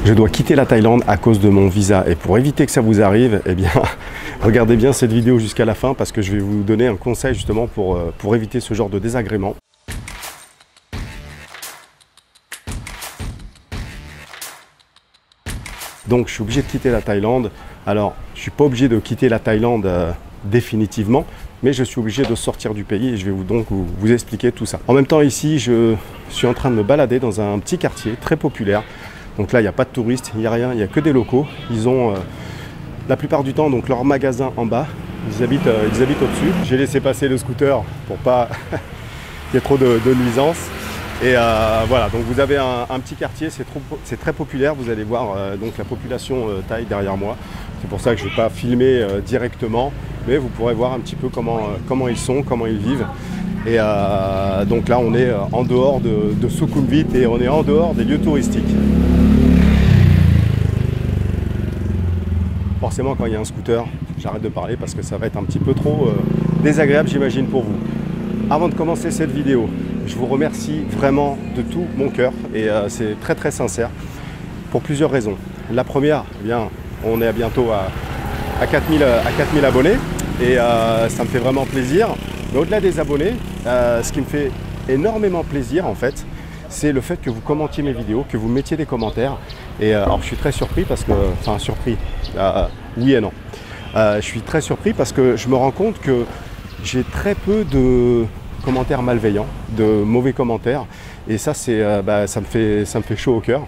Je dois quitter la Thaïlande à cause de mon visa et pour éviter que ça vous arrive, eh bien, regardez bien cette vidéo jusqu'à la fin parce que je vais vous donner un conseil justement pour éviter ce genre de désagrément. Donc je suis obligé de quitter la Thaïlande. Alors je ne suis pas obligé de quitter la Thaïlande définitivement, mais je suis obligé de sortir du pays et je vais vous expliquer tout ça. En même temps ici, je suis en train de me balader dans un petit quartier très populaire. Donc là, il n'y a pas de touristes, il n'y a rien, il n'y a que des locaux. Ils ont la plupart du temps donc leur magasin en bas. Ils habitent au-dessus. J'ai laissé passer le scooter pour pas qu'il y ait trop de nuisances. Et voilà, donc vous avez un petit quartier, c'est très populaire. Vous allez voir donc la population thaï derrière moi. C'est pour ça que je ne vais pas filmer directement, mais vous pourrez voir un petit peu comment ils sont, comment ils vivent. Et donc là, on est en dehors de Sukhumvit et on est en dehors des lieux touristiques. Forcément, quand il y a un scooter, j'arrête de parler parce que ça va être un petit peu trop désagréable, j'imagine, pour vous. Avant de commencer cette vidéo, je vous remercie vraiment de tout mon cœur et c'est très sincère pour plusieurs raisons. La première, eh bien, on est bientôt à 4000 abonnés et ça me fait vraiment plaisir. Mais au-delà des abonnés, ce qui me fait énormément plaisir en fait, c'est le fait que vous commentiez mes vidéos, que vous mettiez des commentaires. Et alors je suis très surpris parce que, enfin surpris, oui et non. Je suis très surpris parce que je me rends compte que j'ai très peu de commentaires malveillants, de mauvais commentaires. Et ça, ça me fait chaud au cœur.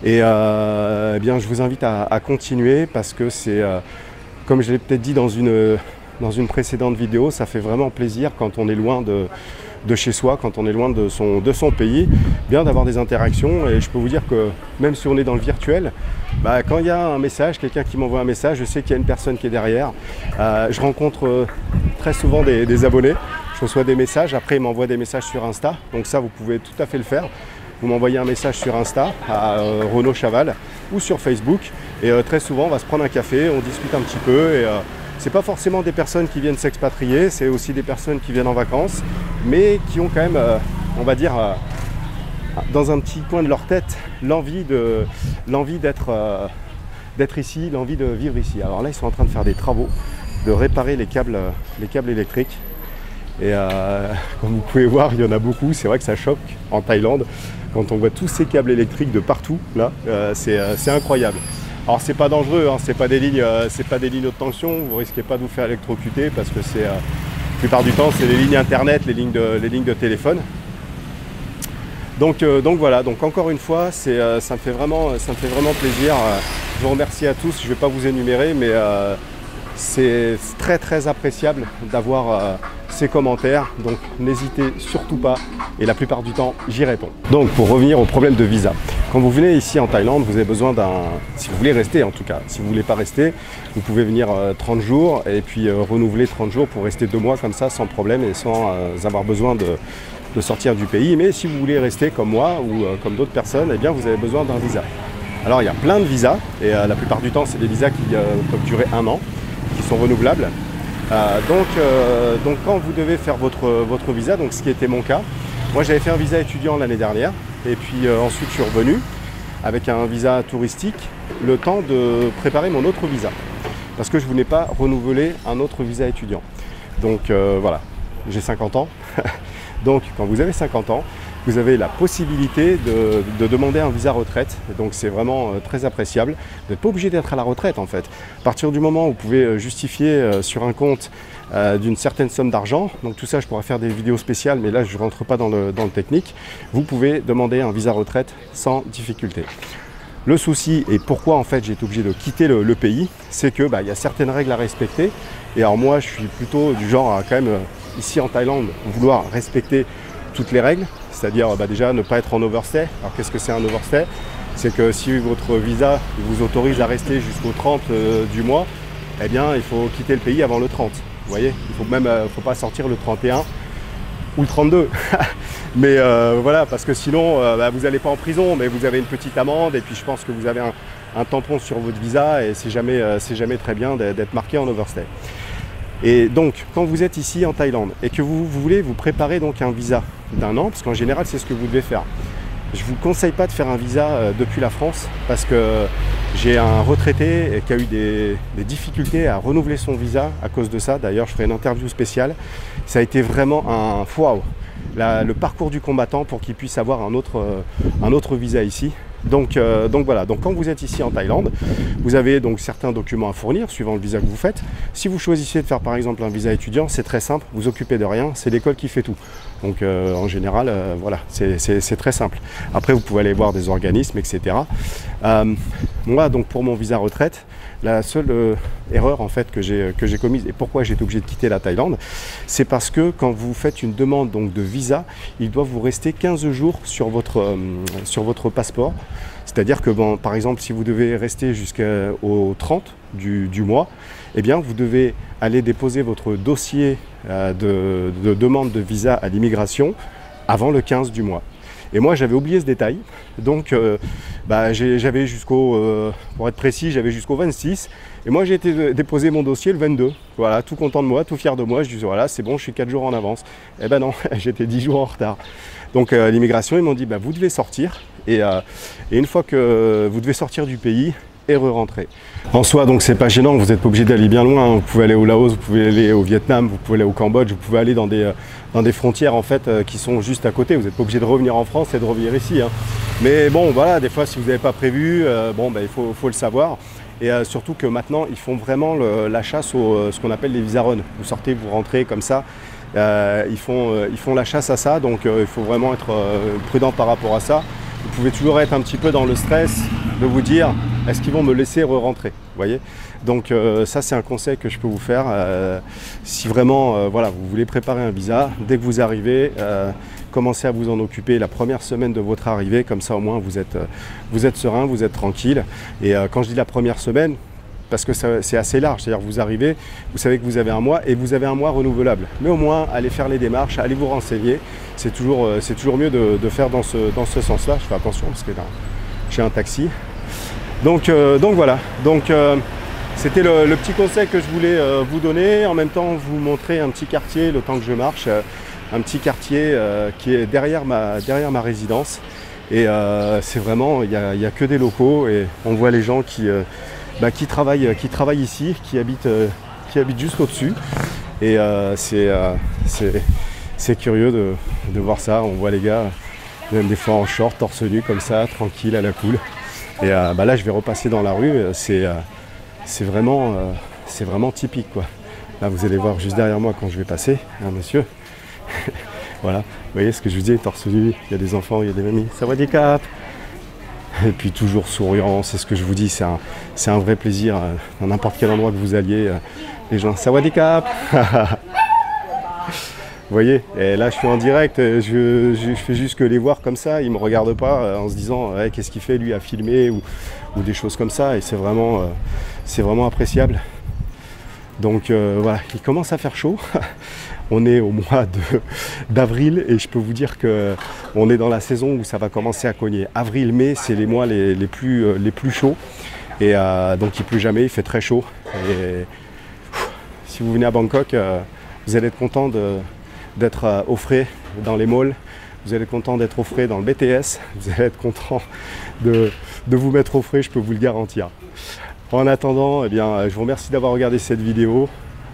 Et eh bien, je vous invite à continuer parce que c'est, comme je l'ai peut-être dit dans une précédente vidéo, ça fait vraiment plaisir quand on est loin de chez soi, quand on est loin de son pays, bien d'avoir des interactions. Et je peux vous dire que même si on est dans le virtuel, quand il y a un message, quelqu'un qui m'envoie un message, je sais qu'il y a une personne qui est derrière. Je rencontre très souvent des abonnés, je reçois des messages, après ils m'envoient des messages sur Insta, donc ça vous pouvez tout à fait le faire. Vous m'envoyez un message sur Insta à Renaud Chaval ou sur Facebook et très souvent on va se prendre un café, on discute un petit peu et c'est pas forcément des personnes qui viennent s'expatrier, c'est aussi des personnes qui viennent en vacances, mais qui ont quand même, on va dire, dans un petit coin de leur tête, l'envie d'être ici, l'envie de vivre ici. Alors là, ils sont en train de faire des travaux, de réparer les câbles électriques. Et comme vous pouvez voir, il y en a beaucoup. C'est vrai que ça choque en Thaïlande quand on voit tous ces câbles électriques de partout. Là, c'est incroyable. Alors c'est pas dangereux, hein, c'est pas des lignes haute tension, vous risquez pas de vous faire électrocuter parce que c'est la plupart du temps c'est les lignes internet, les lignes de téléphone. Donc voilà, donc encore une fois, ça me fait vraiment plaisir. Je vous remercie à tous, je vais pas vous énumérer, mais c'est très appréciable d'avoir ces commentaires, donc n'hésitez surtout pas et la plupart du temps j'y réponds. Donc pour revenir au problème de visa, quand vous venez ici en Thaïlande, vous avez besoin si vous voulez rester en tout cas, si vous ne voulez pas rester, vous pouvez venir 30 jours et puis renouveler 30 jours pour rester 2 mois comme ça sans problème et sans avoir besoin de sortir du pays. Mais si vous voulez rester comme moi ou comme d'autres personnes, eh bien vous avez besoin d'un visa. Alors il y a plein de visas et la plupart du temps c'est des visas qui peuvent durer 1 an, qui sont renouvelables. Donc quand vous devez faire votre visa, donc ce qui était mon cas, moi j'avais fait un visa étudiant l'année dernière et puis ensuite je suis revenu avec un visa touristique le temps de préparer mon autre visa parce que je ne voulais pas renouveler un autre visa étudiant. Donc voilà, j'ai 50 ans, donc quand vous avez 50 ans, vous avez la possibilité de demander un visa retraite, donc c'est vraiment très appréciable. Vous n'êtes pas obligé d'être à la retraite en fait. À partir du moment où vous pouvez justifier sur un compte d'une certaine somme d'argent, donc tout ça je pourrais faire des vidéos spéciales, mais là je ne rentre pas dans le technique, vous pouvez demander un visa retraite sans difficulté. Le souci et pourquoi en fait j'ai été obligé de quitter le pays, c'est que y a certaines règles à respecter. Et alors moi je suis plutôt du genre à quand même ici en Thaïlande vouloir respecter toutes les règles. C'est-à-dire déjà ne pas être en overstay. Alors qu'est-ce que c'est un overstay? C'est que si votre visa vous autorise à rester jusqu'au 30 du mois, eh bien il faut quitter le pays avant le 30. Vous voyez, faut pas sortir le 31 ou le 32. Mais voilà, parce que sinon vous n'allez pas en prison, mais vous avez une petite amende et puis je pense que vous avez un tampon sur votre visa et c'est jamais très bien d'être marqué en overstay. Et donc, quand vous êtes ici en Thaïlande et que vous voulez vous préparer donc un visa d'1 an, parce qu'en général c'est ce que vous devez faire, je ne vous conseille pas de faire un visa depuis la France parce que j'ai un retraité qui a eu des difficultés à renouveler son visa à cause de ça. D'ailleurs, je ferai une interview spéciale. Ça a été vraiment un waouh, le parcours du combattant pour qu'il puisse avoir un autre visa ici. Donc voilà, donc quand vous êtes ici en Thaïlande, vous avez donc certains documents à fournir suivant le visa que vous faites. Si vous choisissez de faire par exemple un visa étudiant, c'est très simple, vous vous occupez de rien, c'est l'école qui fait tout. Donc en général, voilà, c'est très simple. Après, vous pouvez aller voir des organismes, etc. Moi, donc pour mon visa retraite, la seule erreur en fait que j'ai commise et pourquoi j'ai été obligé de quitter la Thaïlande, c'est parce que quand vous faites une demande donc de visa, il doit vous rester 15 jours sur votre passeport. C'est-à-dire que bon, par exemple, si vous devez rester jusqu'au 30 du mois, eh bien vous devez aller déposer votre dossier de demande de visa à l'immigration avant le 15 du mois. Et moi j'avais oublié ce détail, donc j'avais pour être précis, j'avais jusqu'au 26, et moi j'ai été déposer mon dossier le 22, voilà, tout content de moi, tout fier de moi, je disais voilà c'est bon, je suis 4 jours en avance. Eh ben non, j'étais 10 jours en retard. Donc l'immigration, ils m'ont dit vous devez sortir, et une fois que vous devez sortir du pays, et re-rentrer. En soi, donc c'est pas gênant, vous n'êtes pas obligé d'aller bien loin, vous pouvez aller au Laos, vous pouvez aller au Vietnam, vous pouvez aller au Cambodge, vous pouvez aller dans des frontières en fait qui sont juste à côté, vous n'êtes pas obligé de revenir en France et de revenir ici. Hein. Mais bon voilà, des fois si vous n'avez pas prévu, il faut le savoir. Et surtout que maintenant ils font vraiment la chasse ce qu'on appelle les visa run. Vous sortez, vous rentrez comme ça. Ils font la chasse à ça, donc il faut vraiment être prudent par rapport à ça. Vous pouvez toujours être un petit peu dans le stress de vous dire est-ce qu'ils vont me laisser re-rentrer, vous voyez. Donc ça c'est un conseil que je peux vous faire. Si vraiment voilà, vous voulez préparer un visa, dès que vous arrivez, commencez à vous en occuper la première semaine de votre arrivée, comme ça au moins vous êtes serein, vous êtes tranquille. Et quand je dis la première semaine, parce que c'est assez large, c'est-à-dire que vous arrivez, vous savez que vous avez un mois et vous avez un mois renouvelable. Mais au moins, allez faire les démarches, allez vous renseigner. C'est toujours mieux de faire dans ce sens-là. Je fais attention parce que là, j'ai un taxi. Donc voilà. Donc c'était le petit conseil que je voulais vous donner. En même temps, vous montrer un petit quartier le temps que je marche. Un petit quartier qui est derrière ma résidence. Et c'est vraiment, il n'y a que des locaux et on voit les gens qui travaillent ici, qui habitent juste au-dessus. Et c'est curieux de voir ça. On voit les gars, même des fois en short, torse nu comme ça, tranquille, à la cool. Et là, je vais repasser dans la rue. C'est vraiment typique, quoi. Là, vous allez voir juste derrière moi quand je vais passer, un monsieur. Voilà, vous voyez ce que je vous dis, torse nu, il y a des enfants, il y a des mamies. Ça va des capes. Et puis toujours souriant, c'est ce que je vous dis, c'est un vrai plaisir dans n'importe quel endroit que vous alliez. Les gens, sawadee-kap. Vous voyez, et là je suis en direct, je fais juste que les voir comme ça, ils ne me regardent pas en se disant qu'est-ce qu'il fait lui à filmer ou des choses comme ça, et c'est vraiment appréciable. Donc voilà, il commence à faire chaud. On est au mois d'avril et je peux vous dire qu'on est dans la saison où ça va commencer à cogner. Avril, mai, c'est les mois les plus chauds. Et donc il pleut jamais, il fait très chaud. Et si vous venez à Bangkok, vous allez être content d'être au frais dans les malls. Vous allez être content d'être au frais dans le BTS. Vous allez être content de vous mettre au frais, je peux vous le garantir. En attendant, eh bien, je vous remercie d'avoir regardé cette vidéo.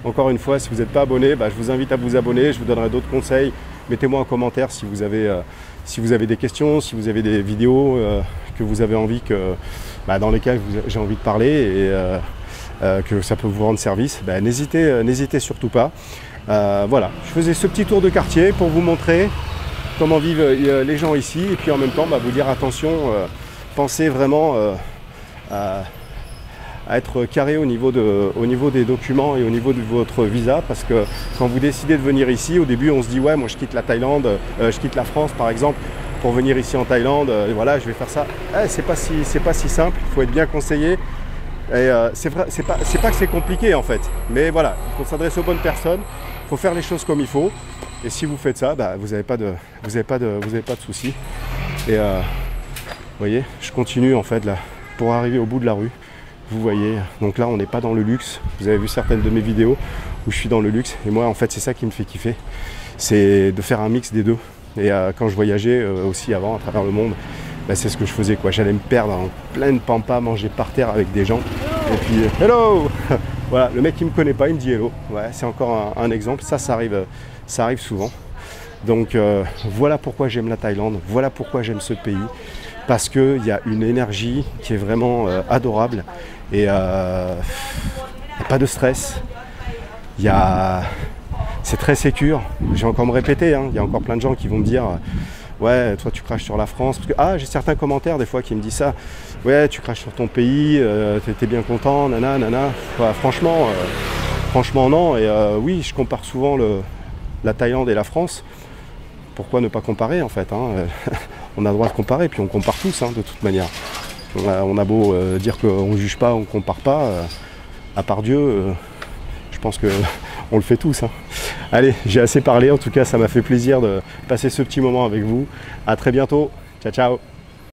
Encore une fois, si vous n'êtes pas abonné, je vous invite à vous abonner, je vous donnerai d'autres conseils. Mettez-moi en commentaire si vous avez des questions, si vous avez des vidéos que vous avez envie dans lesquelles j'ai envie de parler et que ça peut vous rendre service. N'hésitez surtout pas. Voilà, je faisais ce petit tour de quartier pour vous montrer comment vivent les gens ici et puis en même temps vous dire attention, pensez vraiment à être carré au niveau des documents et au niveau de votre visa, parce que quand vous décidez de venir ici, au début on se dit ouais, moi je quitte la Thaïlande, je quitte la France par exemple pour venir ici en Thaïlande, et voilà, je vais faire ça. C'est pas si simple, il faut être bien conseillé. Et c'est pas que c'est compliqué en fait, mais voilà, il faut s'adresser aux bonnes personnes, il faut faire les choses comme il faut, et si vous faites ça, vous n'avez pas de soucis. Et vous voyez, je continue en fait là pour arriver au bout de la rue. Vous voyez, donc là on n'est pas dans le luxe, vous avez vu certaines de mes vidéos où je suis dans le luxe, et moi en fait c'est ça qui me fait kiffer, c'est de faire un mix des deux. Et quand je voyageais aussi avant à travers le monde, bah, c'est ce que je faisais, quoi. J'allais me perdre en pleine pampa, manger par terre avec des gens. Et puis, hello. Voilà, le mec qui me connaît pas, il me dit hello. Ouais, c'est encore un exemple. Ça arrive souvent. Donc voilà pourquoi j'aime la Thaïlande, voilà pourquoi j'aime ce pays. Parce qu'il y a une énergie qui est vraiment adorable. Et il n'y a pas de stress. C'est très sécure. J'ai encore me répéter, hein. Il y a encore plein de gens qui vont me dire ouais, toi tu craches sur la France. Parce que, j'ai certains commentaires des fois qui me disent ça. Ouais, tu craches sur ton pays, t'es bien content, nana, nana. Ouais, franchement non. Et oui, je compare souvent la Thaïlande et la France. Pourquoi ne pas comparer en fait, hein. On a le droit de comparer, puis on compare tous, hein, de toute manière. On a beau dire qu'on ne juge pas, on ne compare pas. À part Dieu, je pense qu'on le fait tous, hein. Allez, j'ai assez parlé. En tout cas, ça m'a fait plaisir de passer ce petit moment avec vous. À très bientôt. Ciao, ciao.